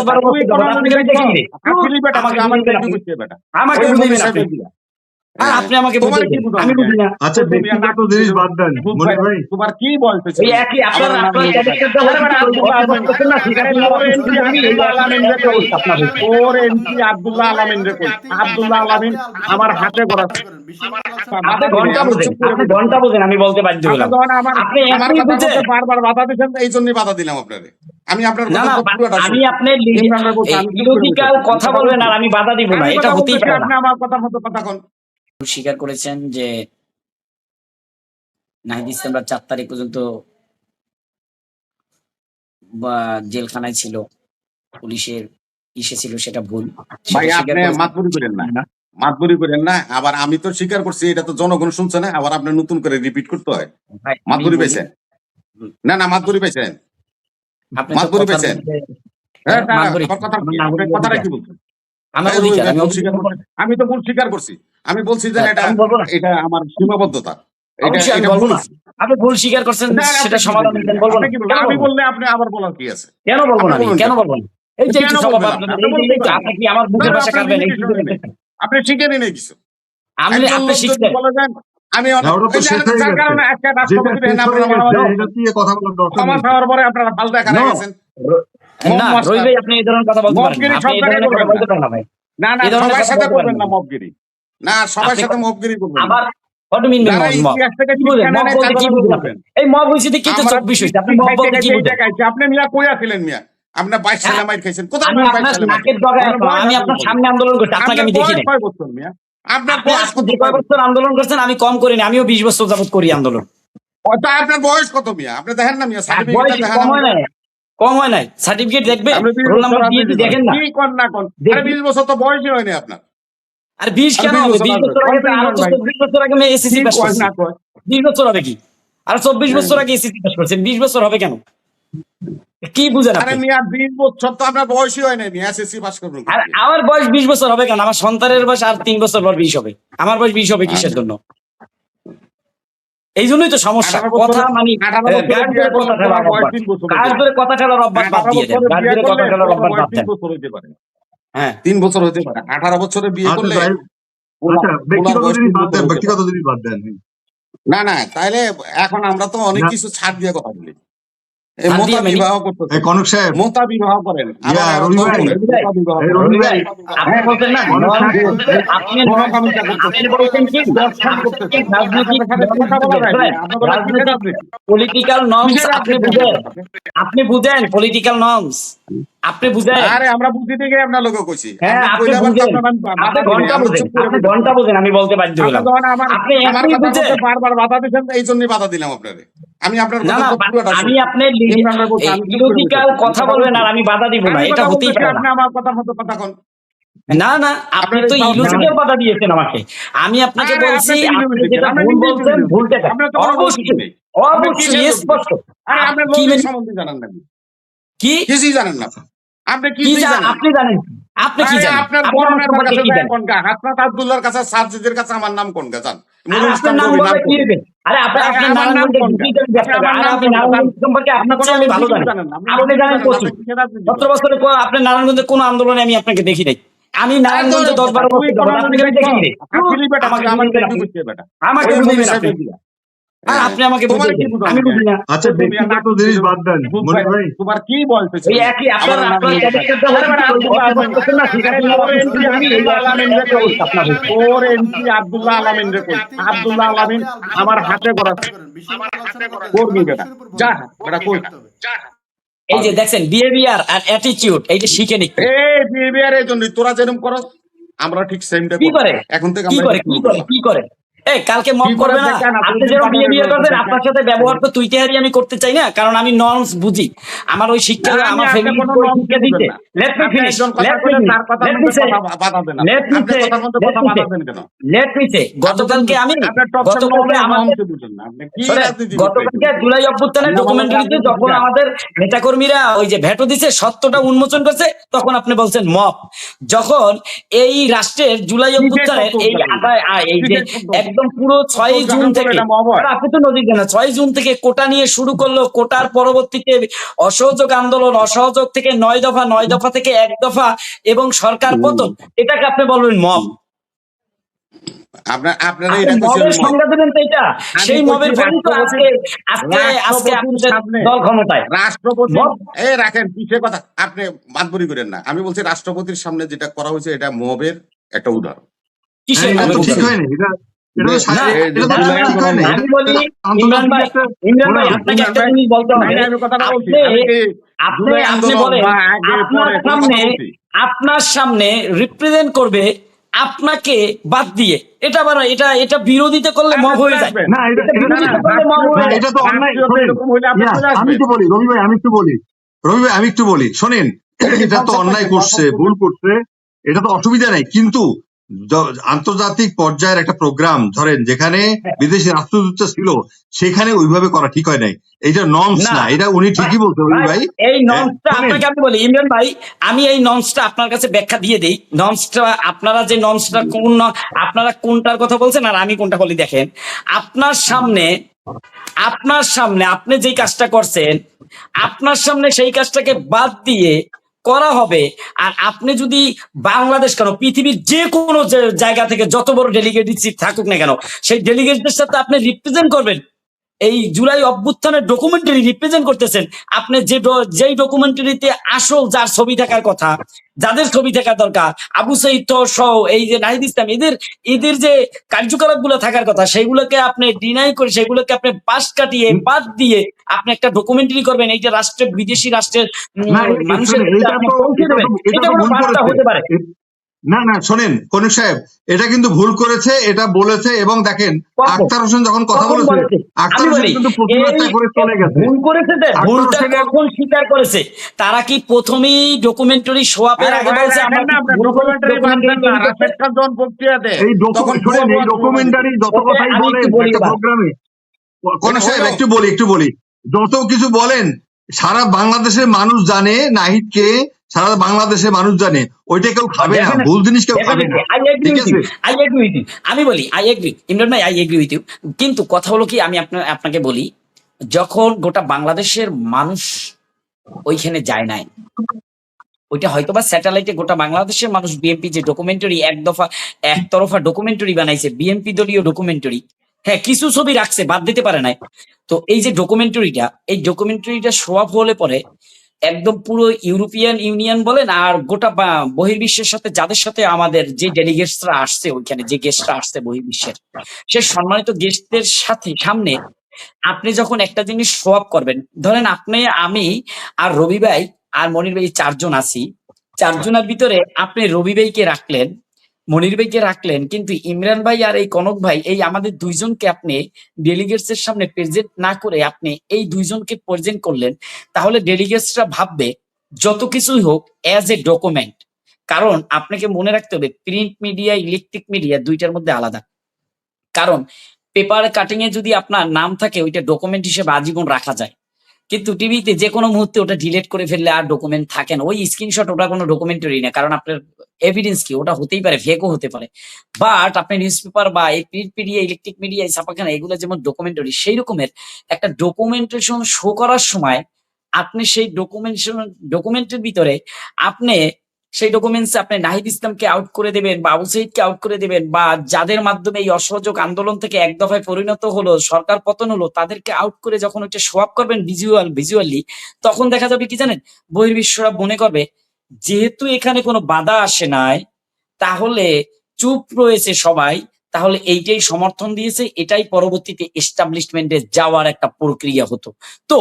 10-12 বছর যাবত আপনি খালি দেখেন রে। আমাকে বুঝাইবেন আপনি। আর আপনি আমাকে বুঝাইবেন, আমি বুঝি না। আচ্ছা ব্যক্তিগত জিনিস বাদ দেন মনির ভাই। তোমার কি বলতে এই একই আপনার ক্যারেক্টারটা করতেছেন না, সেখানে আব্দুল্লাহ আলামিন রে কই আব্দুল্লাহ আলামিন আমার হাতে গড়া আপনি ঘন্টা বোঝেন, আপনি ঘন্টা বোঝেন, আমি বলতে বাধ্য হলাম। আপনি আমার একই কথা বুঝেন। বলতে বারবার বাধা দিচ্ছেন, এই জন্যই বাধা দিলাম আপনারে। আমি আপনার না কথা না, পুরোটা আমি আপনার ইলজিক্যাল কথা বলবেন আর আমি বাধা দিব না, এটা হতেই পারে না। আপনি আমার কথা মতো কথা কোন স্বীকার করেছেন যে নাহিদ ইসলামরা 4 তারিখ পর্যন্ত জেলখানায় ছিল, পুলিশের ইসে ছিল, সেটা ভুল। ভাই আপনি মাতবুরি করেন না, মাতবুরি করেন না। আবার আমি তো স্বীকার করছি, এটা তো জনগণ শুনছে না, আবার আপনি নতুন করে রিপিট করতে হয়। মাতবুরি পাইছেন? না না, মাতবুরি পাইছেন? মাতবুরি পাইছেন? হ্যাঁ, কথাটা কি বলছেন? আমি তো ভুল স্বীকার করছি। আমি বলছি যে এটা আমার সীমাবদ্ধতা। আপনি ভুল স্বীকার করছেন, সেটা সমাধান বলবো না। আমি বললে আপনি আবার বলার কি আছে? কেন বলবো না? কেন বলবো না? এই যে আপনি কি আমার মুখের ভাষা কাটবেন? আপনি শিখে নিন কিছু। আপনি শিখছেন। আমি আপনারা ফালতু এখানে গেছেন। না রবি ভাই, আপনি এই ধরনের কথা বলতে পারেন না। আপনি এই ধরনের কথা বলতে পারেন না ভাই। না না, সবার সাথে করবেন না মবগিরি। না, সবার সাথে মবগিরি করবেন না। আবার what do you mean mob? এই মব হইছে কি তো 24 হইছে। আপনি মব বলতে কি বুঝেন? আপনি মিয়া কই আছিলেন মিয়া? আপনি 22 সালে মাইর খাইছেন। কোথায় আমি আপনার নাকের ডগায় আমি আপনার সামনে আন্দোলন করতে আপনাকে আমি দেখি নাই। কয় বছর মিয়া? আপনার বয়স কত? কয় বছর আন্দোলন করছেন? আমি কম করিনি, আমিও 20 বছর যাবত করি আন্দোলন। ওটা আপনার বয়স কত মিয়া? আপনি দেখেন না মিয়া, সার্টিফিকেট দেখেন। কম হয় নাই, সার্টিফিকেট দেখবে, রোল নাম্বার দিয়ে দেখেন না। কি কোন না কোন? আরে 20 বছর তো বয়সই হয়নি আপনার। আর 20 কেন হবে? 20 বছর আগে তো আরো 24 বছর আগে আমি এসএসসি পাস করছি। 20 বছর হবে কি? আর 24 বছর আগে এসএসসি পাস করছেন, 20 বছর হবে কেন? কি বুঝেন আপনি? আরে মিয়া 20 বছর তো আপনার বয়সই হয় নাই মিয়া, এসএসসি পাস করবেন। আর আমার বয়স 20 বছর হবে কেন? আমার সন্তানের বয়স আর 3 বছর পর 20 হবে। আমার বয়স 20 হবে কিসের জন্য? এই জন্যই তো সমস্যা। কথা মানে কথা খেলার অভ্যাস বাদ দিয়ে দেন। কথা খেলার অভ্যাস বাদ দেন। 3 বছর হতে পারে। 18 বছরে বিয়ে করলে ব্যক্তিগত জিনিস বাদ দেন। না না, তাইলে এখন আমরা তো অনেক কিছু ছাড় দিয়ে কথা বলি। মোতা বিবাহ করতে কনক সাহেব, মোতা বিবাহ করেন। পলিটিক্যাল নর্মস আপনি বুঝেন, পলিটিক্যাল নর্মস আপনি বুঝেন। আরে আমরা বুঝি থেকে আপনার লোক কইছি। হ্যাঁ, আপনি বুঝেন, আপনি ঘন্টা বুঝেন, আপনি ঘন্টা বুঝেন, আমি বলতে বাধ্য হলাম। আপনি আমার কথা বলতে বারবার বাধা দিচ্ছেন, এই জন্যই বাধা দিলাম আপনারে। আমি আপনার কথা পুরোটা আমি আপনার ইলজিক্যাল কথা বলবেন আর আমি বাধা দিব না, এটা হতেই পারে না। আপনি আমার কথা মতো কথা কোন। না না, আপনি তো ইলজিক্যাল বাধা দিয়েছেন আমাকে। আমি আপনাকে বলছি আপনি যেটা ভুল বলছেন, ভুলটা অবশ্যই অবশ্যই স্পষ্ট। আরে আপনি লোক সম্বন্ধে জানেন না কি? কিছুই জানেন না আপনি। কি জানেন আপনি? জানেন আপনি কি জানেন? আপনার বর্ণনার কাছে কোনটা? হাসনাত আব্দুল্লাহর কাছে, সাজ্জিদের কাছে আমার নাম কোনটা জান? আপনার নাম বলতে কি হবে? আরে আপনি নারায়ণগঞ্জে ডিজিটাল ব্যবসা, আর আপনি নারায়ণগঞ্জ সম্পর্কে আপনি কোন আমি ভালো জানেন। আপনি জানেন প্রচুর। 17 বছরে আপনি নারায়ণগঞ্জে কোন আন্দোলনে আমি আপনাকে দেখি নাই। আমি নারায়ণগঞ্জে 10-12 বছর আপনাকে দেখি নাই। আমাকে বুঝাইবেন আপনি। আর আপনি আমাকে বুঝাইবেন, আমি বুঝি না। আচ্ছা ব্যক্তিগত জিনিস বাদ দেন মনির ভাই। তোমার কি বলতে এই একই আপনার ক্যারেক্টারটা করতেছেন না, সেখানে আব্দুল্লাহ আলামিন রে কই আব্দুল্লাহ আলামিন আমার হাতে গড়া করবি বেটা, যা বেটা কই যা। এই যে দেখছেন বিহেভিয়ার আর অ্যাটিটিউড, এইটা শিখে নিক। এই বিহেভিয়ারের জন্য তোরা যেরকম করস আমরা ঠিক সেমটা কি করে। এখন থেকে কি করে কি করে এই কালকে মব করবে না? আপনি যেরকম বিহেভিয়ার করবেন, আপনার সাথে ব্যবহার তো তুই তেহারি আমি করতে চাই না, কারণ আমি নর্মস বুঝি। আমার ওই শিক্ষা, আমার ফ্যামিলি শিক্ষা দিতে। লেট মি ফিনিশ, গতকালকে জুলাই অভ্যুত্থানের ডকুমেন্টারিতে যখন আমাদের নেতাকর্মীরা ওই যে ভেটো দিছে, সত্যটা উন্মোচন করছে, তখন আপনি বলছেন মব। যখন এই রাষ্ট্রের জুলাই অভ্যুত্থানের এই যে একদম পুরো 6 জুন থেকে, আর আপনি তো নদী কেন 6 জুন থেকে কোটা নিয়ে শুরু করলো, কোটার পরবর্তীতে অসহযোগ আন্দোলন, অসহযোগ থেকে 9 দফা, 9 দফা থেকে 1 দফা এবং সরকার পতন, এটাকে আপনি বলবেন মব। আপনারা আপনি এটা মবের কইছেন মব। সংজ্ঞা দেবেন তো এটা, সেই মবের ফলেই তো আজকে আজকে আজকে আপনাদের দল ক্ষমতায়। রাষ্ট্রপতি মব রাখেন পিছিয়ে কথা, আপনি মাতবরি করেন না। আমি বলছি রাষ্ট্রপতির সামনে যেটা করা হয়েছে এটা মবের একটা উদাহরণ। কিসের এটা মবে তো ঠিক বলছেন? হয়নি, এটা এটা তো না, এটা তো না, ঠিক হয় না, আমি বলি ইমরান ভাই, ইমরান ভাই আপনাকে একটা জিনিস বলতে হবে। আমি কথাটা বলছি, আপনি আমি কি আপনি জুলাই আপনি আন্দোলন বলেন বা আগে আপনার পরে কোনো সামনে, কথা বলছি? আপনার সামনে রিপ্রেজেন্ট করবে আপনাকে বাদ দিয়ে, এটা আবার এটা এটা বিরোধিতা করলে মব হয়ে যায়। না এটা এটা এটা বিরোধিতা করলে মব না, হয়ে যায়। এটা তো অন্যায়। রাষ্ট্রীয়তা শোনেন, এরকম হইলে আপনি ইয়া, চলে আমি আসবেন। একটু বলি রবি ভাই, আমি একটু বলি, রবি ভাই আমি একটু বলি, শোনেন, এটা তো অন্যায় করছে, ভুল করছে, এটা তো অসুবিধা নাই, কিন্তু আন্তর্জাতিক পর্যায়ের একটা প্রোগ্রাম ধরেন যেখানে বিদেশি রাষ্ট্রদূত ছিল, সেখানে ওইভাবে করা ঠিক হয় নাই, এটা নর্মস না না, এটা উনি ঠিকই বলছেন রবি ভাই। এই নর্মসটা শোনেন, আপনাকে আমি বলি ইমরান ভাই, আমি এই নর্মসটা আপনার কাছে ব্যাখ্যা দিয়ে দেই। নর্মসটা আপনারা যে নর্মসটা কোন, আপনারা কোনটার কথা বলছেন আর আমি কোনটা বলি, দেখেন আপনার সামনে, আপনার সামনে আপনি যেই কাজটা করছেন, আপনার সামনে সেই কাজটাকে বাদ দিয়ে করা হবে। আর আপনি যদি বাংলাদেশ কেন পৃথিবীর যে কোনো জায়গা থেকে যত বড় ডেলিগেট থাকুক না কেন, সেই ডেলিগেটদের সাথে আপনি রিপ্রেজেন্ট করবেন। এই জুলাই অভ্যুত্থানের ডকুমেন্টারি রিপ্রেজেন্ট করতেছেন আপনি, যেই ডকুমেন্টারিতে আসল যার ছবি থাকার কথা, যাদের ছবি থাকা দরকার, আবু সাইদ সহ এই যে নাহিদ ইসলাম, এদের এদের যে কার্যকলাপ গুলো থাকার কথা, সেগুলোকে আপনি ডিনাই করে, সেগুলোকে আপনি পাশ কাটিয়ে বাদ দিয়ে আপনি একটা ডকুমেন্টারি করবেন, এইটা রাষ্ট্রের বিদেশি রাষ্ট্রের না মানুষের শোনেন, কাছে আপনি পৌঁছে দেবেন, এটা কোনো ভুল বার্তা করেছে। হতে পারে। না না শোনেন কনিক সাহেব, এটা কিন্তু ভুল করেছে, এটা বলেছে, এবং দেখেন আখতার হোসেন যখন কথা কখন বলেছে, বলেছে? আখতার আমি হোসেন বলি কিন্তু প্রতিবাদটা করে চলে গেছে। ভুল করেছে, যে আখতার ভুলটা হোসেনের কখন স্বীকার করেছে? তারা কি প্রথমেই ডকুমেন্টারি শোয়াপের আগে বলছে আমরা ডকুমেন্টারি বাদ দেন না, রাফেদখান যখন বক্তৃতা দেয় এই তখন শোনেন, এই ডকুমেন্টারি যত ওকে কথাই আমি বলেন একটু বলি একটা এবার। প্রোগ্রামে, কনিক সাহেব হলো। একটু বলি, যত কিছু বলেন, সারা বাংলাদেশের মানুষ জানে নাহিদ কে, সারা বাংলাদেশের মানুষ জানে, ওইটা কেউ খাবে না, ভুল জিনিস কেউ খাবে না, ঠিক আছে? আমি বলি আই এগ্রি ইমরান ভাই, আই এগ্রি উইথ ইউ। কিন্তু কথা হলো কি, আমি আপনাকে বলি, যখন গোটা বাংলাদেশের মানুষ ওইখানে যায় নাই, ওইটা হয়তোবা স্যাটেলাইটে গোটা বাংলাদেশের মানুষ বিএনপি যে ডকুমেন্টারি একতরফা ডকুমেন্টারি বানাইছে, বিএনপি দলীয় ডকুমেন্টারি, হ্যাঁ কিছু ছবি রাখছে, বাদ দিতে পারে নাই। তো এই যে ডকুমেন্টারিটা, এই ডকুমেন্টারিটা শো আপ হলে পরে একদম পুরো ইউরোপিয়ান ইউনিয়ন বলেন আর গোটা বহির্বিশ্বের সাথে, যাদের সাথে আমাদের যে ডেলিগেটসরা আসছে, ওইখানে যে গেস্টরা আসছে বহির্বিশ্বের, সে সম্মানিত গেস্টদের সাথে সামনে আপনি যখন একটা জিনিস শো আপ করবেন, ধরেন আপনি, আমি আর রবি ভাই আর মনির ভাই 4 জন আছি, 4 জনের ভিতরে আপনি রবি ভাইকে রাখলেন, মনির ভাইকে রাখলেন, কিন্তু ইমরান ভাই আর এই কনক ভাই, এই আমাদের দুইজনকে আপনি ডেলিগেটস এর সামনে প্রেজেন্ট না করে আপনি এই দুইজনকে প্রেজেন্ট করলেন, তাহলে ডেলিগেটসরা ভাববে যত কিছুই হোক অ্যাজ এ ডকুমেন্ট। কারণ আপনাকে মনে রাখতে হবে প্রিন্ট মিডিয়া ইলেকট্রিক মিডিয়া দুইটার মধ্যে আলাদা। কারণ পেপার কাটিং এ যদি আপনার নাম থাকে, ওইটা ডকুমেন্ট হিসেবে আজীবন রাখা যায়, কিন্তু টিভিতে যে কোনো মুহূর্তে ওটা ডিলিট করে ফেললে আর ডকুমেন্ট থাকে না। ওই স্ক্রিনশট ওটা কোনো ডকুমেন্টারি না, কারণ আপনার এভিডেন্স কি, ওটা হতেই পারে, ফেকও হতে পারে। বাট আপনি নিউজ পেপার বা এই প্রিন্ট মিডিয়া ইলেকট্রিক মিডিয়া ছাপাখানা, এগুলো যেমন ডকুমেন্টারি, সেই রকমের একটা ডকুমেন্টেশন শো করার সময় আপনি সেই ডকুমেন্টের ভিতরে আপনি সেই ডকুমেন্টস আপনি নাহিদ ইসলামকে আউট করে দেবেন বা আবু সাইদকে আউট করে দেবেন, বা যাদের মাধ্যমে এই অসহযোগ আন্দোলন থেকে এক দফায় পরিণত হলো, সরকার পতন হলো, তাদেরকে আউট করে যখন ওইটা শো আপ করবেন ভিজুয়ালি, তখন দেখা যাবে কি জানেন, বহির্বিশ্বরা মনে করবে যেহেতু এখানে কোনো বাধা আসে নাই, তাহলে চুপ রয়েছে সবাই, তাহলে এইটাই সমর্থন দিয়েছে, এটাই পরবর্তীতে এস্টাবলিশমেন্টে যাওয়ার একটা প্রক্রিয়া হতো। তো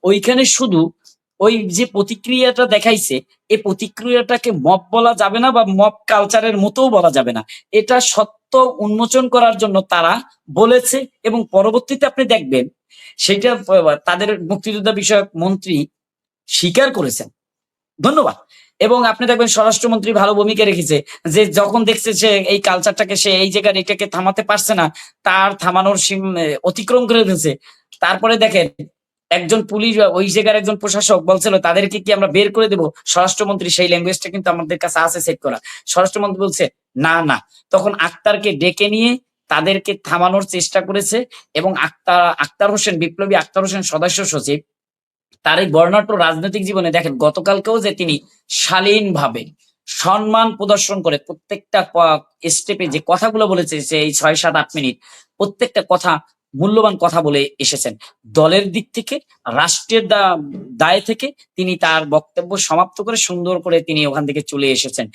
ওইখানে শুধু ওই যে প্রতিক্রিয়াটা দেখাইছে, এই প্রতিক্রিয়াটাকে মব বলা যাবে না বা মব কালচারের মতোও বলা যাবে না, এটা সত্য উন্মোচন করার জন্য তারা বলেছে। এবং পরবর্তীতে আপনি দেখবেন সেটা তাদের মুক্তিযোদ্ধা বিষয়ক মন্ত্রী স্বীকার করেছেন, ধন্যবাদ। এবং আপনি দেখবেন স্বরাষ্ট্রমন্ত্রী ভালো ভূমিকা রেখেছে, যে যখন দেখছে সে এই কালচারটাকে, সে এই জায়গায় এটাকে থামাতে পারছে না, তার থামানোর সীম অতিক্রম করে ফেলছে। তারপরে দেখেন একজন পুলিশ, ওই জায়গার একজন প্রশাসক বলছিল তাদেরকে কি আমরা বের করে দেবো, স্বরাষ্ট্রমন্ত্রী, সেই ল্যাঙ্গুয়েজটা কিন্তু আমাদের কাছে আছে সেট করা, স্বরাষ্ট্রমন্ত্রী বলছে না না, তখন আক্তারকে ডেকে নিয়ে তাদেরকে থামানোর চেষ্টা করেছে এবং আক্তার হোসেন, বিপ্লবী আক্তার হোসেন সদস্য সচিব, তার এই বর্ণাঢ্য রাজনৈতিক জীবনে দেখেন গতকালকেও যে তিনি শালীনভাবে সম্মান প্রদর্শন করে প্রত্যেকটা স্টেপে যে কথাগুলো বলেছে, যে এই 6-7-8 মিনিট প্রত্যেকটা কথা মূল্যবান কথা বলে এসেছেন। দলের দিক থেকে, রাষ্ট্রের দায় থেকে তিনি তার বক্তব্য সমাপ্ত করে সুন্দর করে তিনি ওখান থেকে চলে এসেছেন।